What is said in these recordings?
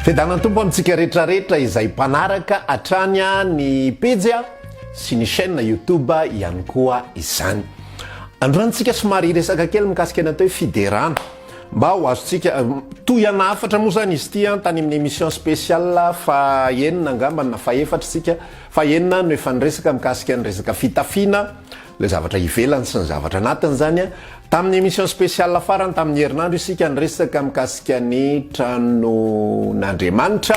Fedana tompo amintsika rehetrarehetra izay mpanaraka atranya ny pejy sy ny chaîne YouTube ihany koa izany. Androantsika somary resaka kely mikasika ny atao hoe fiderana mba ho azontsika toyana afatra moa zany izy ity tany amin'ny émission spéciale fa enina angamba na fa efatra tsika fa enina no efa niresaka mikasika ny resaka fitafiana le zavatra ivelany sy ny zavatra anatiny zany tamin'ny émission spéciale farany tamin'ny herinandro isika niresaka mikasika ny tranon'Andriamanitra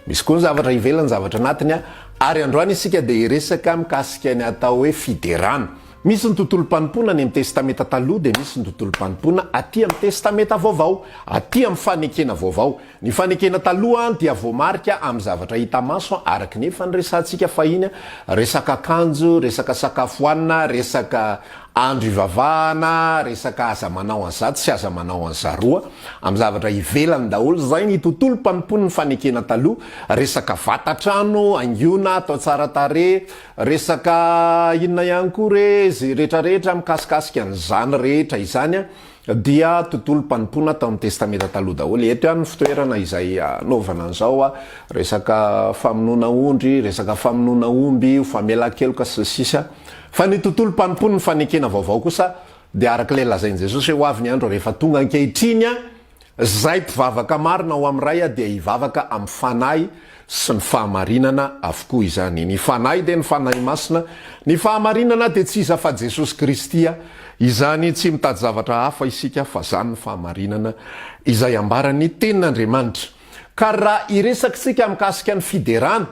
misy koa ny zavatra ivelany zavatra anatiny ary androany isika dia iresaka mikasika ny atao hoe fiderana. Misy ny tontolo mpanompoana ny amin'ny testameta taloha dia misy ny tontolo mpanompoana aty amin'ny testameta vaovao, aty amin'ny fanekena vaovao. Ny fanekena taloha dia voamarika amin'ny zavatra hita maso araka ny efa niresantsika fahiny, resaka akanjo, resaka sakafo hoanina, resaka andro ivavahana, resaka aza manao an'izato sy aza manao an'izaroa amin'ny zavatra ivelany daholo. Zay ny tontolo mpanompoana ny fanekena taloha, resaka vatatrano, angiona, atao tsara tarehy, resaka inona ihany koa re zay rehetrarehetra mikasikasika n'izany rehetra izany dia tontolo mpanompoana tao amin'ny testameta taloha daholo. Eto ihany ny fitoerana izay anaovana an'izao resaka famonoana ondry, resaka famonoana omby, famelan-keloka sy sisa. Fa ny tontolo mpanompoana ny fanekena vaovao kosa dia arak'ilay lazain'i Jesosy ho avy ny andro rehefa tonga ankehitriny zay mpivavaka marina ao amin'ny ray dia hivavaka amin'ny fanahy sy ny fahamarinana avokoa izany. Ny fanahy dia ny fanahy masina, ny fahamarinana dia tsy iza fa Jesosy Kristy izany, tsy mitady zavatra hafa isika fa zany ny fahamarinana izay ambarany tenin'Andriamanitra. Ka raha iresakitsika mikasika ny fiderana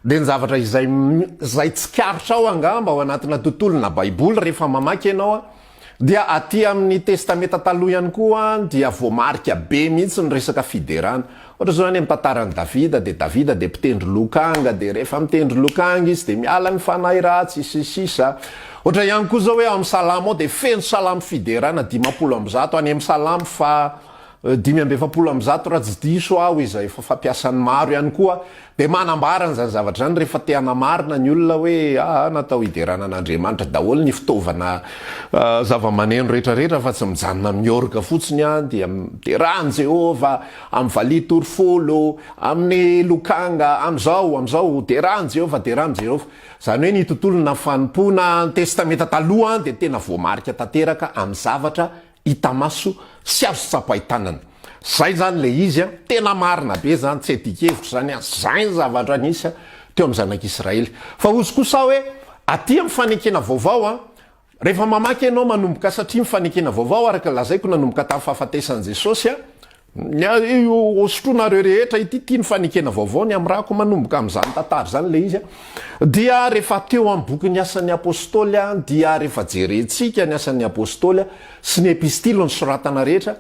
dia ny zavatra izay tsikarotra ao angamba ao anatina tontolona baiboly rehefa mamaky ianao dia aty amin'ny testameta taloha ihany koa dia voamarika be mihitsy ny resaka fiderana. Ohatra zao any amin'ny tantaran'i Davida dia mpitendry lokanga, dia rehefa mitendry lokanga izy dia miala ny fanahy ratsy sisa. Ohatra ihany koa zao hoe amin'ny salamo ao dia feno salamo fiderana 500 any amin'ny salamo fa 520 raha tsy diso aho izay efa fampiasan'ny maro ihany koa dia manambara n'izany zavatra zany rehefa te-hana marina ny olona hoe natao hiderana an'Andriamanitra daholo ny fitaovana zava-maneno rehetrarehetra fa tsy mijanona amin'ny orga fotsiny dia miderahan Jehova amin'ny valia torifolo, amin'ny lokanga, am'izao derahan Jehova. Zany hoe ny tontolona fanompoana testameta taloha dia tena voamarika tanteraka amin'ny zavatra hita maso sy azo tsapahitanana. Zay zany le izy tena marina be zany, tsy adikevitra zany zay ny zavatra nisy teo amin'ny zanak'Israely. Fa ozy kosa hoe aty amin'ny fanekena vaovao rehefa mamaky ianao manomboka satria mifanekena vaovao araka lazaiko nanomboka tamin'ny fahafatesan'i Jesosy osotroanareo rehetra ity ny fanekena vaovao ny amin'ny rako manomboka amin'izany tantara zany le izy dia rehefa teo amin'ny boky ny asan'ny apôstôly dia rehefa jerentsika ny asan'ny apôstôly sy ny epistily ny soratana rehetra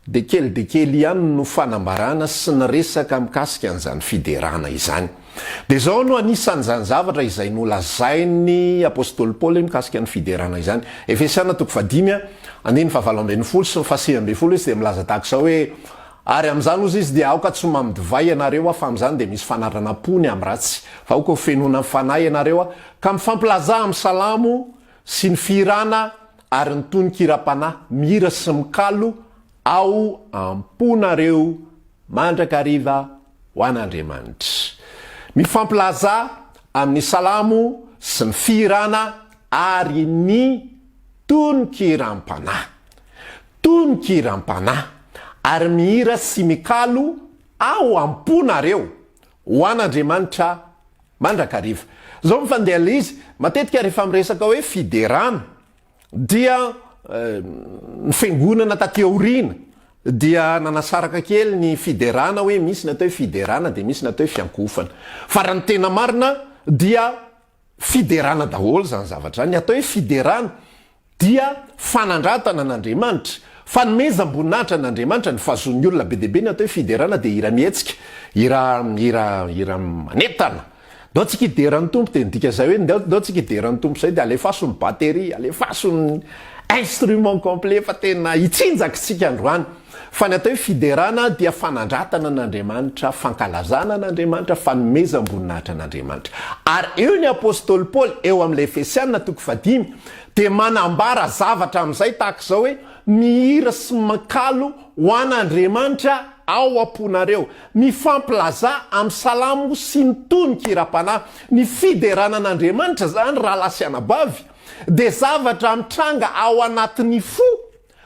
de kely ihany no fanambarana sy ny resaka mikasika an'izany fiderana izany. Dia zao no anisan'izany zavatra izay nolazainy apôstôly Paoly mikasika ny fiderana izany. Efesiana 5:7 sy 8 izy dia milaza tahak'izao hoe ary amin'izany ozy izy dia aoka tsy mamidivay ianareo fa amin'izany dia misy fanaranam-pony amin'ny ratsy fa aoka ho fenona fanahy ianareo ka mifampilaza amin'ny salamo sy ny firana ary ny tonon-kiram-panahy mihira sy mikalo ao amponareo mandrakariva ho an'Andriamanitra. Mifampilaza amin'ny salamo sy ny firana ary ny tonon-kiram-panahy ary mihira sy mikalo ao amponareo ho an'Andriamanitra mandrakariva. Zao mifandeha le izy matetika rehefa miresaka hoe fiderana dia ny fiangonana taty aoriana dia nanasaraka kely ny fiderana hoe misy ny atao hoe fiderana dia misy ny atao hoe fiankofana. Fa raha ny tena marina dia fiderana daholo zany zavatra zany. Ny atao hoe fiderana dia fanandratana an'Andriamanitra, fanomezam-boninahitra an'Andriamanitra. Ny fahazon'ny olona be deaibe ny atao hoe fiderana dia hira mihetsika, hira manetana. Dao tsika hideran'ny tompo dia nidika zay hoe dao tsika hideran'ny tompo zay dia alefaso ny batery, alefaso ny instrument complet fa tena itsinjakitsika androany fa ny atao hoe fiderana dia fanandratana an'Andriamanitra, fankalazana an'Andriamanitra, fanomezam-boninahitra an'Andriamanitra. Ary eo ny apôstôly Paoly eo amin'ilay Efesianina 5 dia manambara zavatra amin'izay tahaka izao hoe mihira sy makalo ho an'Andriamanitra ao amponareo, mifampilaza amin'ny salamo sy ny toniky ira-panahy. Ny fiderana an'Andriamanitra zany raha lasianabavy dia zavatra mitranga ao anatin'ny fo,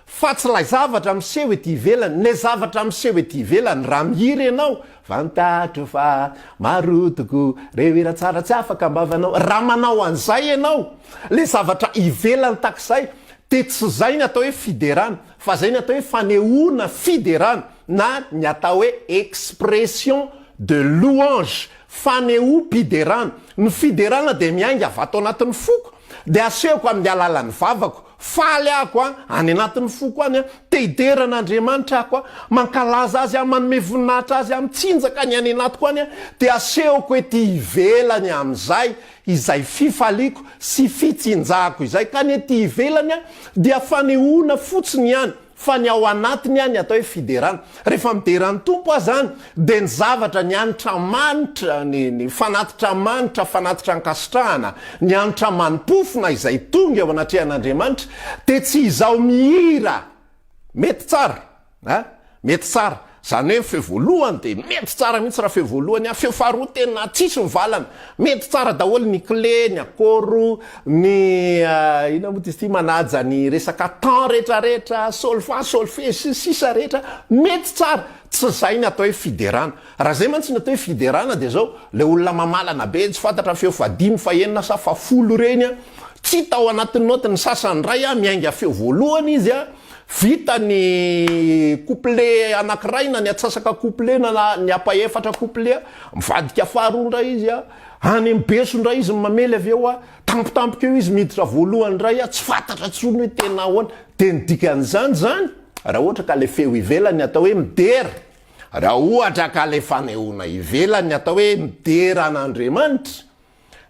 fa tsy lay zavatra miseho ety ivelany. Le zavatra miseho ety ivelany raha mihiry ianao, fantatro fa marotoko reo hira tsara tsy afaka ambavanao, raha manao an'izay ianao le zavatra ivelany takizay, dia tsy zay ny atao hoe fiderana, fa zay ny atao hoe fanehoana fiderana, na ny atao hoe expression de louange, faneho-piderana. Ny fiderana dia miainga avy ato anatin'ny foko, dia asehoko amin'ny alalan'ny vavako, faly ahako any anatin'ny foko any te hideran'Andriamanitra ahako mankalaza azy manome voninahitra azy mitsinjaka ny any anatiko any dia asehoko ety ivelany amin'izay izay fifaliako sy fitsinjahako izay. Ka ny ety ivelany dia fanehoana fotsiny ihany, fa ny ao anatiny any atao hoe fiderana. Rehefa mideran'ny tompo azy zany dia ny zavatra ny anitra manitra, ny fanatitra manitra, fanatitra ankasitrahana, ny anitra manimpofona izay tonga ao anatrehan'Andriamanitra, dia tsy izao mihira mety tsara, mety tsara. Zany hoe feo voalohany dia mety tsara mihitsy raha feo voalohany, feo faharoa tena tsisy mivalana, mety tsara daholo ny clé, ny akoro, ny ina moa izy ty manaja ny resaka temps rehetrarehetra, solfa, solfege, sisa rehetra, mety tsara. Tsy zay ny atao hoe fiderana. Raha zay mantsy ny atao hoe fiderana dia zao le olona mamalana be tsy fantatra feo fadimy, fahenina sa fafolo reny tsy tao anatin'ny note. Ny sasany ray miainga feo voalohany izy vita ny couplet anankiray na ny atsasaka couplet na ny apa-efatra couplet, mivadika faharondra izy any mbesondra izy mamely avy eo tampotampoka eo izy miditra voalohany ray tsy fantatra tsony hoe tena ahoana. Dia ny dikan'izany zany raha ohatra ka le feo ivelany atao hoe midera, raha ohatra ka le fanehoana ivelany atao hoe midera an'Andriamanitra,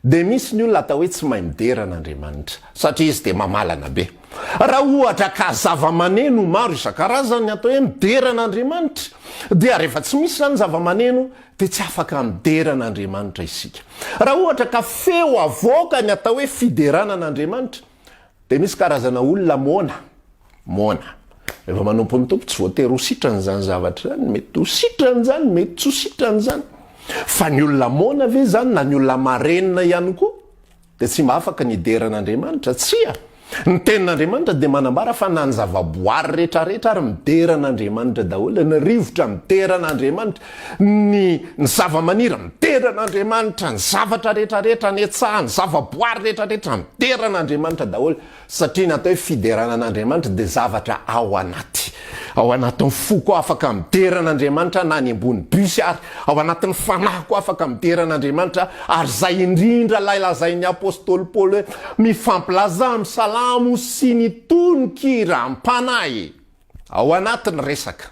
dia misy ny olona atao hoe tsy mahay midera an'Andriamanitra satria izy dia mamalana be. Raha ohatra ka zava-maneno maro isan-karazany atao hoe midera an'Andriamanitra, dia rehefa tsy misy zany zava-maneno dia tsy afaka midera an'Andriamanitra isika. Raha ohatra ka feo avoaka ny atao hoe fiderana an'Andriamanitra, dia misy karazana olona mona rehefa manompo mitompo tsy voatery ho sitran'izany zavatra zany, mety ho sitran'izany, mety tsy ho sitran'izany. Fa ny olona mona ve zany na ny olona marenina ihany koa dia tsy mba afaka ny ideran'Andriamanitra? Tsia. Ny tenin'Andriamanitra dia manambara fa na ny zavaboary rehetrarehetra ary midera an'Andriamanitra daholo, ny rivotra midera an'Andriamanitra, ny zava-maniry midera an'Andriamanitra, ny zavatra rehetrarehetra ny etsaha, ny zavaboary rehetrarehetra midera an'Andriamanitra daholo, satria ny atao hoe fiderana an'Andriamanitra dia zavatra ao anatin'ny foko afaka midera an'Andriamanitra, na ny ambony busy ary ao anatin'ny fanahy koa afaka midera an'Andriamanitra. Ary zay indrindra lazain'ny apôstôly Paoly hoe mifampilaza amin'ny salamo sy ny toniky rampanahy ao anatin'ny resaka,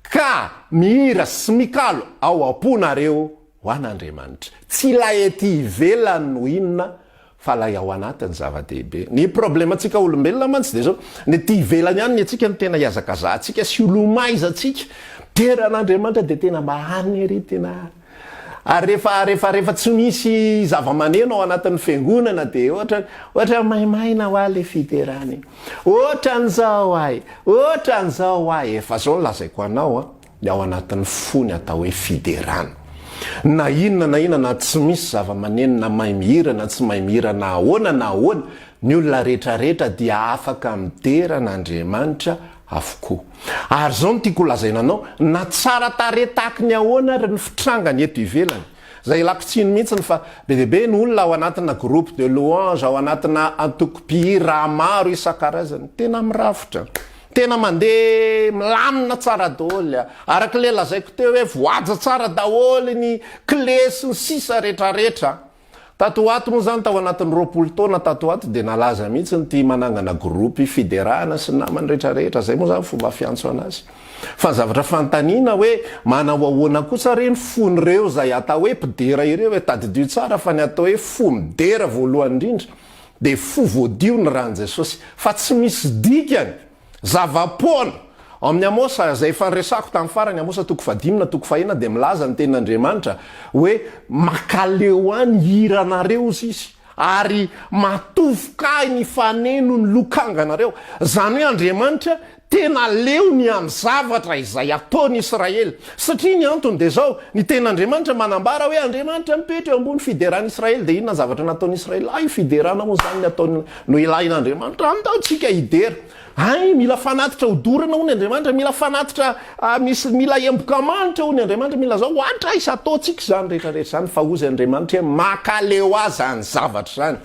ka mihira sy mikalo ao amponareo ho an'Andriamanitra. Tsy lay ety ivelany no inona fa lay ao anatin'ny zava-dehibe. Ny problemantsika olombelona mantsy dia zao, ny ety ivelany ihany ny atsika ny tena hiazakazahantsika sy olomaizatsika. Midera an'Andriamanitra dia tena mahany ery tena. Ary rehefa tsy misy zava-maneno ao anatin'ny fiangonana dia ohatra maimaina ho le fiderany, ohatran'izao efa zao lazaiko anao dia ao anatin'ny fony atao hoe fiderana. Na inona tsy misy zava-maneno, na mahay mihira na tsy mahay mihira, na ahoana, ny olona rehetrarehetra dia afaka midera an'Andriamanitra avokoa. Ary zao no tiako lazaina anao, na tsara tare tahaky ny ahoana ary ny fitrangany eto ivelany. Zay lakotsiny mihitsiny fa be dia be ny olona ao anatina groupe de louange, ao anatina antoko-pihira maro isan-karazany, tena mirafitra, tena mandeha milamina tsara daholo, araka le lazaiko teo hoe voaja tsara daholo ny clé sy ny sisa rehetrarehetra. Tatoato moa zany tao anatin'ny 20 taona tatoato dia nalaza mihitsy ny ty manangana groupe fiderana sy namany rehetrarehetra. Zay moa zany fomba fiantso anazy. Fa zavatra fantaniana hoe manao ahoana kosa reny fon'ireo zay atao hoe mpidera ireo hoe tadidio tsara, fa ny atao hoe fo midera voalohany indrindra de fo voadio ny rany jesosy fa tsy misy dikany zava-poana amin'ny amosa zay fanresako tamin'ny farany amosa toko fadimina toko fahina de milaza ny tenin'andriamanitra hoe makaleo any hiranareo izy ary matovoka ny faneno ny lokanganareo zany hoe Andriamanitra tena leony amin'ny zavatra izay ataony Israely satria ny antony de zao ny ten'Andriamanitra manambara hoe Andriamanitra mipetra eo ambony fiderana Israely de inona zavatra nataony Israely ay fiderana moa zany ny ataony no ilain'Andriamanitra antaotsika hidera ay mila fanatitra hodorana ho ny Andriamanitra mila fanatitra misy mila emboka manitra ho ny Andriamanitra mila zao oatra isa ataotsika zany rehetrarehetra zany fa ozy Andriamanitra hoe makaleo azy any zavatra zany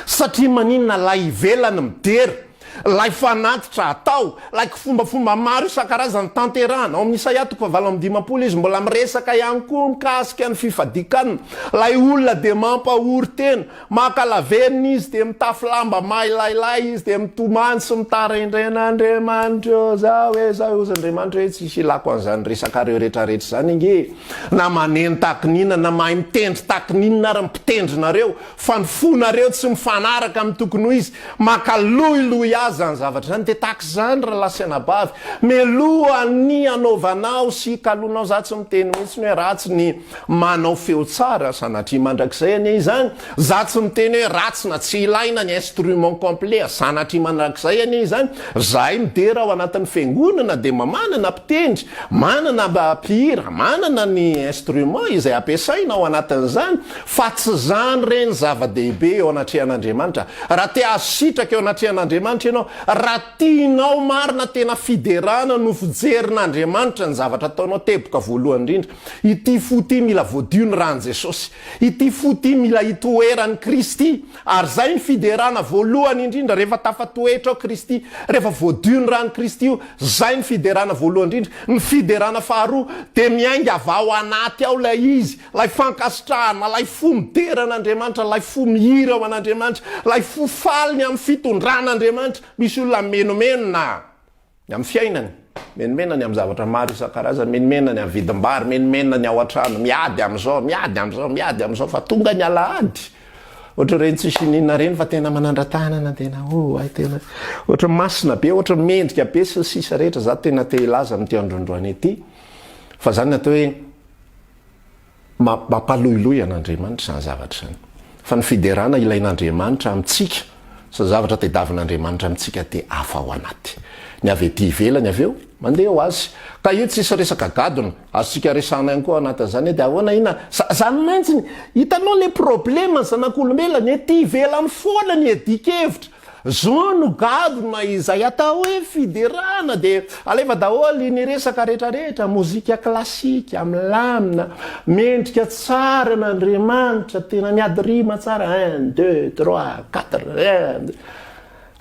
satria maninona lay ivelany midera lay fanatitra atao like fombafomba maro isan-karazany tanterahana ao amin'ny Isaia toko 7:10 izy mbola miresaka ihany koa mikasika ny fifadikana lay olona de mampahory tena makalaverina izy de mitafy lamba mailailay izy de mitomany sy mitaraindren'Andriamanitra za hoe za ozy Andriamanitra hoe tsisy ilako an'izany resaka reo rehetrarehetra zany inge na maneno takinina na mahay mitendry takininina ary mpitendrinareo fa ny fonareo tsy mifanaraka amin'ny tokony ho izy makaloiloy zany zavatra zany de taky zany raha lasanabavy melohany anaovanao sy kalonao za tsy miteny mihitsy hoe ratsy ny manao feo tsara sanatria mandrakizay anie izany za tsy miteny hoe ratsy na tsy ilaina ny instrument complet sanatria mandrakizay anie izany zahay midera ao anatin'ny fiangonana de manana mpitendry manana mpihira manana ny instrument izay ampiasaina ao anatin'izany fa tsy zany reny zava-dehibe eo anatrehan'Andriamanitra raha te asitraka eo anatrehan'Andriamanitra raha tianao marina tena fiderana no fijerin'Andriamanitra ny zavatra ataonao teboka voalohany indrindra ity fo ty mila voadio ny rany Jesosy ity fo ty mila hitoeran'ny Kristy ary zay ny fiderana voalohany indrindra rehefa tafatoetra ao Kristy rehefa voadio ny rany Kristy io zay ny fiderana voalohany indrindra ny fiderana faharoa de miainga avao anaty ao lay izy lay fankasitrahana lay fo mideran'Andriamanitra lay fo mihira ao an'Andriamanitra lay fo faliny amin'ny fitondran'Andriamanitra misy olona menomenona amin'ny fiainany menomenany amin'ny zavatra maro isan-karazany menomenany amin'ny vidim-bary menomenany ao an-trano miady am'izao fa tonga ny alahady ohatra reny tsisy ninona reny fa tena manandra-tanana tena ay tena ohatra masina be ohatra mendrika be sy sisa rehetra za tena te ilaza amin'ity androndroany ity fa zany natao hoe mampaloiloy an'Andriamanitra zany zavatra zany fa ny fiderana ilain'Andriamanitra amintsika sa zavatra tedavin'Andriamanitra amintsika te afa ao anaty ny avy ety ivelany avy eo mandeha ho azy ka io tsisy resaka gadona azontsika resana ihany koa anatin'izany de ahoana ina zany maintsy hitanao le problema zanak'olombelany ety ivelany foana ny edikevitra zao no gadona izay atao hoe fiderana de alefa daholy ny resaka rehetrarehetra mozika klasika milamina mendrika tsara n'Andriamanitra tena miady rima tsara 1 2 3 4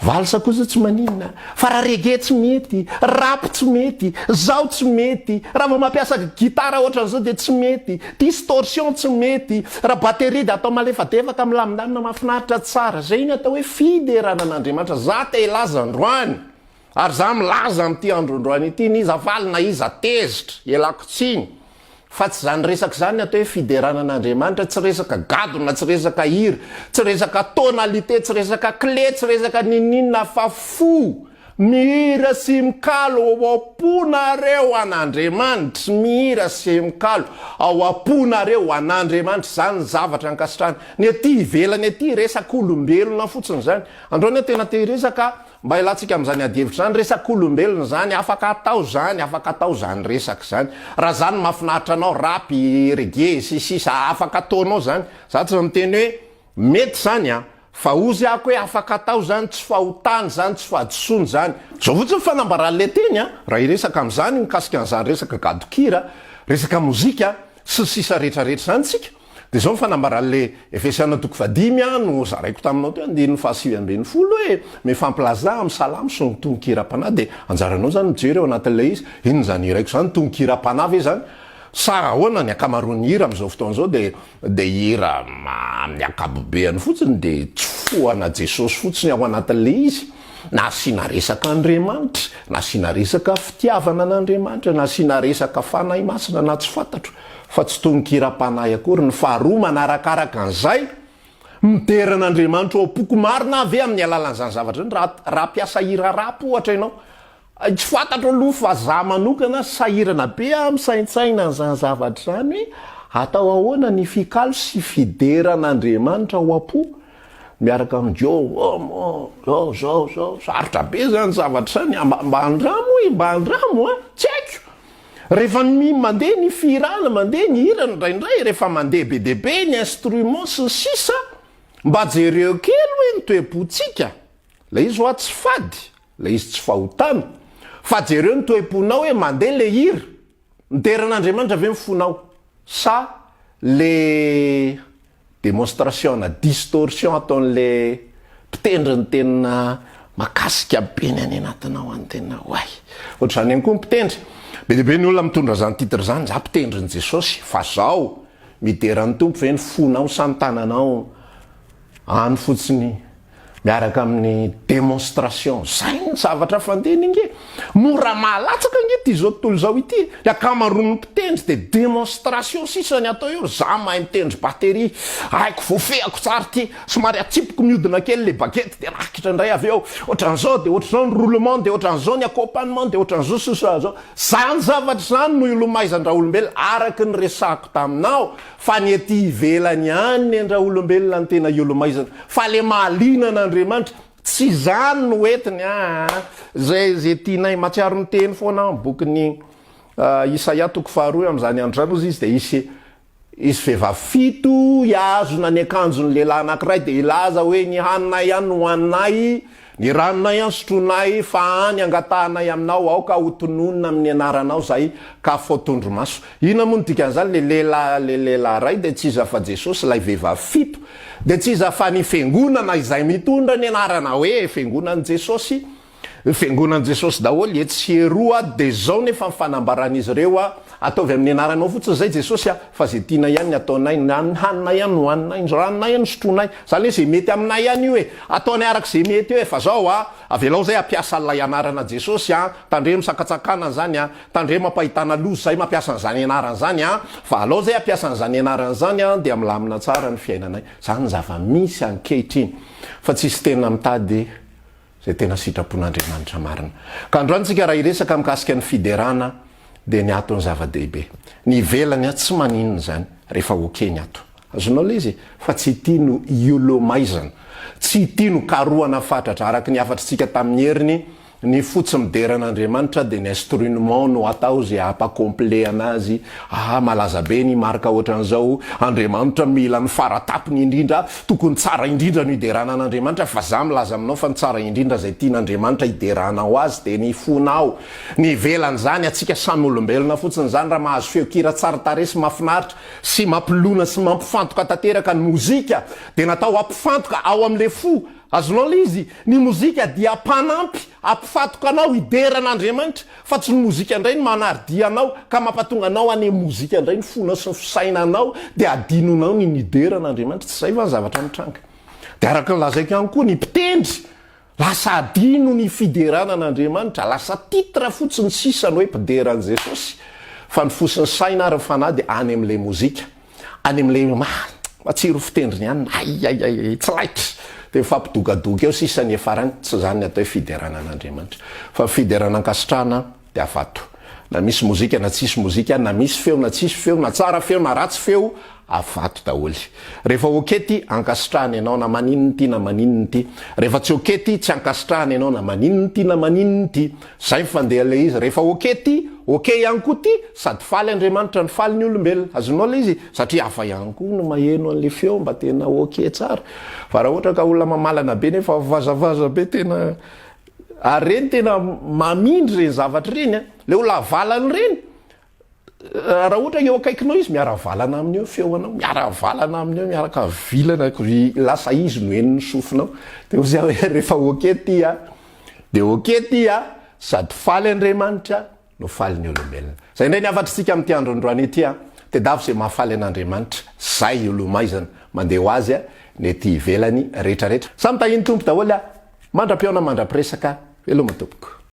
valsa kosa tsy maninona fa raha rege tsy mety rap tsy mety zao tsy mety raha vao mampiasa gitara ohatran'izao de tsy mety distorsion tsy mety raha batterie de atao malefadefaka milamindamina mahafinaritra tsara zay iny atao hoe fiderana an'Andriamanitra za te ilaza androany ary za milaza amin'ity androandroany ity ny iza valy na iza tezitra elako tsiny fa tsy zany resaka zany atao hoe fiderana an'Andriamanitra tsy resaka gadona tsy resaka hira tsy resaka tonalité tsy resaka clé tsy resaka nininona fa fo mihira sy mikalo ao amponareo an'Andriamanitra mihira sy mikalo ao amponareo an'Andriamanitra zany zavatra ankasitrahana ny ety ivelany ety resaka olombelona fotsiny zany androany tena te resaka mba ilatsika amin'izany adievitra zany resaka olombelona zany afaka atao zany resaka zany raha zany mahafinaritra anao rapy rege sy sisa afaka ataonao zany za tsy miteny hoe mety zany fa ozy ako hoe afaka atao zany tsy fahotany zany tsy fahadisoany zany zao fotsiny fanambaran'le teny raha iresaka amin'izany mikasika an'izany resaka gadokira resaka mozika sy sisa rehetrarehetra zany tsika de zao mifanambaran'le Efesiana toko 5 no zaraiko taminao teo 9:20 hoe mifampilaza amin'ny salamo sy ny tonokira-panahy de anjaranao zany mijery eo anatin'le izy iny zany iraiko zany tonokira-panahy ve zany sa ahoana ny akamaroan'ny hira amin'izao fotoana zao de hira amin'ny akapobeany fotsiny de tsy foana Jesosy fotsiny ao anatin'le izy na asiana resaka Andriamanitra na asiana resaka fitiavana an'Andriamanitra na asiana resaka fanahy masina na tsy fantatro fa tsy tonokira-panahy akory ny faharoa manarakaraka an'izay mideran'Andriamanitra aopoko marina ave amin'ny alalan'izany zavatra zany raha mpiasa hira rapo ohatra ianao tsy fantatro aloha fa za manokana sahirana be misaintsaina n'izany zavatra zany hoe atao ahoana ny fikalo sy fideran'Andriamanitra ao apo miaraka amin'Dio zao sarotra be zany zavatra zany mba andramo tsy haiko rehefa mandeha ny firana mandeha ny hirana indraindray rehefa mandeha be debe ny instrument sy ny sisa mba jereo kely hoe ny toe-potsika la izy hoa tsy fady la izy tsy fahotana fa jereo ny toe-ponao hoe mandeha le hira mideran'Andriamanitra ave mifonao sa le démonstration na distorsion ataon'le mpitendry ny tena makasika be ny any anatinao any tena hoay ohatr'izany ihany koa mpitendry be deabe ny olona mitondra zany titre zany za mpitendry ny Jesosy fa zao mideran'ny tompo ve ny fonao samy tananao any fotsiny miaraka amin'ny démonstration zay ny zavatra fandehany inge mora mahalatsaka angety izao tontolo zao ity akamaroan'ny mpitendry de démonstration sisany atao eo za mahay mitendry batterie haiko voafehako tsara ty somary atsipoko miodina kely le bagety de rakitra indray avy eo ohatran'izao de ohatran'izao ny roulement de ohatran'izao ny accompagnement de ohatran'izao sosazao zany zavatra zany no ilomaizandraha olombelona araky ny resako taminao fa ny ety ivelany any ny andraha olombelona ny tena ilomaizana fa le mahalinana Andriamanitra tsy zany no entiny zay tianay matsiaro ny teny foana bokiny Isaia 2 am'izany andro zany izy de isy vehivavy fito iazona ny akanjon'ny lehilahy anankiray de ilaza hoe ny haninay ihany no hoaninay ny ranonay ihany sotronay fa any angatahanay aminao aoka hotononina amin'ny anaranao zay ka fotondro maso ina moa ny dikan'izany le lehilahy ray de tsy iza fa Jesosy lay vehivavy fito de tsy iza fa ny fiangonana izay mitondra ny anarana hoe fiangonan'i Jesosy fiangonan'i Jesosy daholo etsy heroa de zao nefa mifanambaran'izy ireo ataovy amin'ny anaranao fotsiny zay Jesosy fa zay tiana ihany ny ataonay ny hanina ihany no haninay ny ranonay ihany sotronay zany hoe zay mety aminay ihany io hoe ataonay araka zay mety eo fa zao avelao zay ampiasa lay anarana Jesosy tandre misakatsakana zany tandre mampahitana lozy zay mampiasa n'zany anarana zany fa alao zay ampiasa n'zany anarana zany de milamina tsara ny fiainanay zany zava-misy ankehitriny fa tsisy tena mitady zay tena sitrapon'Andriamanitra marina ka androantsika raha iresaka mikasika ny fiderana de ny ato ny zava-dehibe ny velany tsy maninona zany rehefa okeny ato azonao le izy fa tsy tiano iolomaizana tsy tiano karohana fatratra araky ny afatritsika tamin'ny heriny ny fotsy mideran'Andriamanitra de ny instrument no atao zay ampakomple anazy malaza be ny marika ohatran'izao Andriamanitra mila ny faratapony indrindra tokony tsara indrindra no iderana an'Andriamanitra fa za milaza aminao fa ny tsara indrindra zay tian'Andriamanitra ideranao azy de ny fonao ny velany zany atsika samy olombelona fotsiny zany raha mahazo feokira tsara tare sy mafinaritra sy mampilona sy mampifantoka tanteraka ny mozika de natao ampifantoka ao am'le fo azonao le izy ny mozika dia mpanampy ampifatoka anao ideran'Andriamanitra fa tsy ny mozika indray ny manardia anao ka mampatonga anao any mozika indray ny fonao sy ny fisainanao de adinonao ny nideran'Andriamanitra tsy zay fa ny zavatra mitranga de araka ny lazaiko ihany koa ny mpitendry lasa adino ny fideranan'Andriamanitra lasa titra fotsiny sisany hoe mpideran'i Jesosy fa ny fosiny saina ary fanahy de any am'le mozika any am'le matsiro fitendriny ihany tsy laitra de fampidogadoga eo sisany efarany tsy zany atao hoe fideranan'Andriamanitra fa fideran'ankasitrahana de afato na misy mozika na tsisy mozika na misy feo na tsisy feo na tsara feo na ratsy feo afato daholy rehefa okety ankasitrahany ianao na maninony ty na maninony ty rehefa tsy okety tsy ankasitrahany ianao na maninony ty na maninony ty zay mifandeha le izy rehefa okety okey ihany koa ty sady faly Andriamanitra ny faly ny olombelona azonao le izy satria afa ihany koa no maheno an'le feo mba tena okey tsara fa raha ohatra ka olona mamalana be nefa vazavaza be tena reny tena mamindry reny zavatra reny le olona avalany reny raha ohatra eo akaikinao izy miaravalana amin'eo feoanao miaravalana amin'eo miaraka vilana lasa izy no eniny sofinao de ozy hoe rehefa okety de okety sady faly Andriamanitra no faly ny olombelona zay indray ny afatritsika amin'ity androandroany ity de davy zay mahafaly an'Andriamanitra zay olomaizana mandeha ho azy ny ety ivelany rehetrarehetra samy tahiny tompo daholo mandra-piona mandra-piresaka veloma tompoko